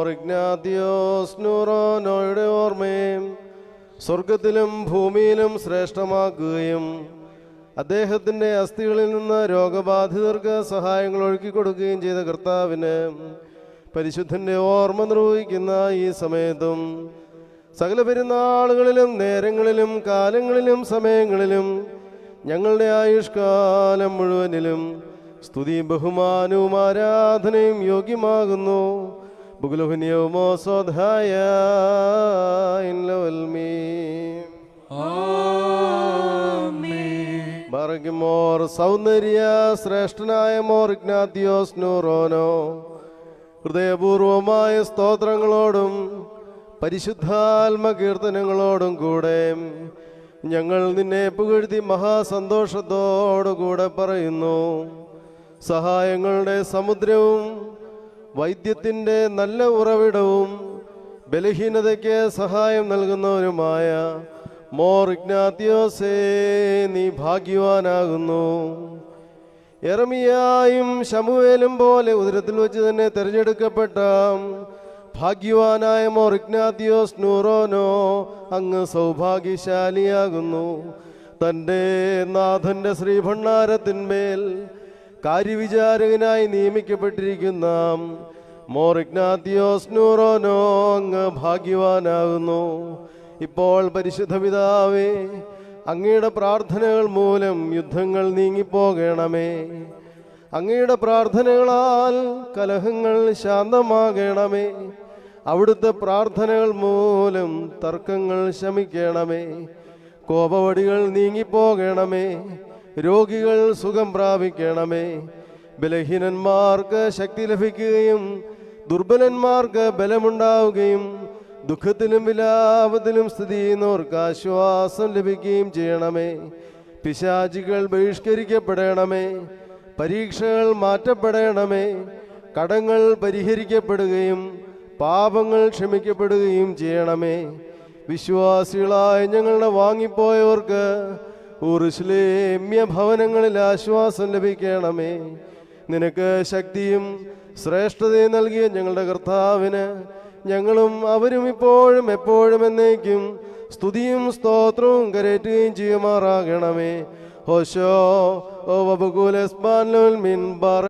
More Ignatius നൂറോനോയുടെ ഓർമ്മയും സ്വർഗത്തിലും ഭൂമിയിലും ശ്രേഷ്ഠമാക്കുകയും അദ്ദേഹത്തിൻ്റെ അസ്ഥികളിൽ നിന്ന് രോഗബാധിതർക്ക് സഹായങ്ങൾ ഒഴുക്കിക്കൊടുക്കുകയും ചെയ്ത കർത്താവിന് പരിശുദ്ധൻ്റെ ഓർമ്മ നിർവഹിക്കുന്ന ഈ സമയത്തും സകല പെരുന്നാളുകളിലും നേരങ്ങളിലും കാലങ്ങളിലും സമയങ്ങളിലും ഞങ്ങളുടെ ആയുഷ്കാലം മുഴുവനിലും സ്തുതിയും ബഹുമാനവും ആരാധനയും യോഗ്യമാകുന്നു. ബറകിമോർ സൗന്ദര്യ ശ്രേഷ്ഠനായ മോർ ഇഗ്നാത്തിയോസ് നൂറോനോ, ഹൃദയപൂർവമായ സ്തോത്രങ്ങളോടും പരിശുദ്ധാത്മകീർത്തനങ്ങളോടും കൂടെ ഞങ്ങൾ നിന്നെ പുകഴ്ത്തി മഹാസന്തോഷത്തോടുകൂടെ പറയുന്നു. സഹായങ്ങളുടെ സമുദ്രവും വൈദ്യത്തിൻ്റെ നല്ല ഉറവിടവും ബലഹീനതയ്ക്ക് സഹായം നൽകുന്നവരുമായ മോർ ഇഗ്നാത്തിയോസേ, നീ ഭാഗ്യവാനാകുന്നു. യെരമിയായും ശമൂവേലും പോലെ ഉദരത്തിൽ വെച്ച് തന്നെ തിരഞ്ഞെടുക്കപ്പെട്ട ഭാഗ്യവാനായ മോർ ഇഗ്നാത്തിയോസ് നൂറോനോ, അങ്ങ് സൗഭാഗ്യശാലിയാകുന്നു. തൻ്റെ നാഥൻ്റെ ശ്രീഭണ്ഡാരത്തിന്മേൽ കാര്യവിചാരകനായി നിയമിക്കപ്പെട്ടിരിക്കുന്ന മോർ ഇഗ്നാത്തിയോസ് നൂറോനോ, അങ്ങ് ഭാഗ്യവാനാകുന്നു. ഇപ്പോൾ പരിശുദ്ധ പിതാവേ, അങ്ങയുടെ പ്രാർത്ഥനകൾ മൂലം യുദ്ധങ്ങൾ നീങ്ങിപ്പോകണമേ. അങ്ങയുടെ പ്രാർത്ഥനകളാൽ കലഹങ്ങൾ ശാന്തമാകണമേ. അവിടുത്തെ പ്രാർത്ഥനകൾ മൂലം തർക്കങ്ങൾ ശമിക്കണമേ. കോപവടികൾ നീങ്ങിപ്പോകണമേ. രോഗികൾ സുഖം പ്രാപിക്കണമേ. ബലഹീനന്മാർക്ക് ശക്തി ലഭിക്കുകയും ദുർബലന്മാർക്ക് ബലമുണ്ടാവുകയും ദുഃഖത്തിലും വിലാപത്തിലും സ്ഥിതി ചെയ്യുന്നവർക്ക് ആശ്വാസം ലഭിക്കുകയും ചെയ്യണമേ. പിശാചികൾ ബഹിഷ്കരിക്കപ്പെടണമേ. പരീക്ഷകൾ മാറ്റപ്പെടണമേ. കടങ്ങൾ പരിഹരിക്കപ്പെടുകയും പാപങ്ങൾ ക്ഷമിക്കപ്പെടുകയും ചെയ്യണമേ. വിശ്വാസികളായ ഞങ്ങളുടെ വാങ്ങിപ്പോയവർക്ക് യെരൂശലേമ്യ ഭവനങ്ങളിൽ ആശ്വാസം ലഭിക്കണമേ. നിനക്ക് ശക്തിയും ശ്രേഷ്ഠതയും നൽകിയ ഞങ്ങളുടെ കർത്താവിന് ഞങ്ങളും അവരും ഇപ്പോഴും എപ്പോഴും എന്നേക്കും സ്തുതിയും സ്തോത്രവും കരേറ്റുകയും ചെയ്യുമാറാകണമേ. ഹോശോ ഓ വബുകുലസ്ബാൻ മിൻബാർ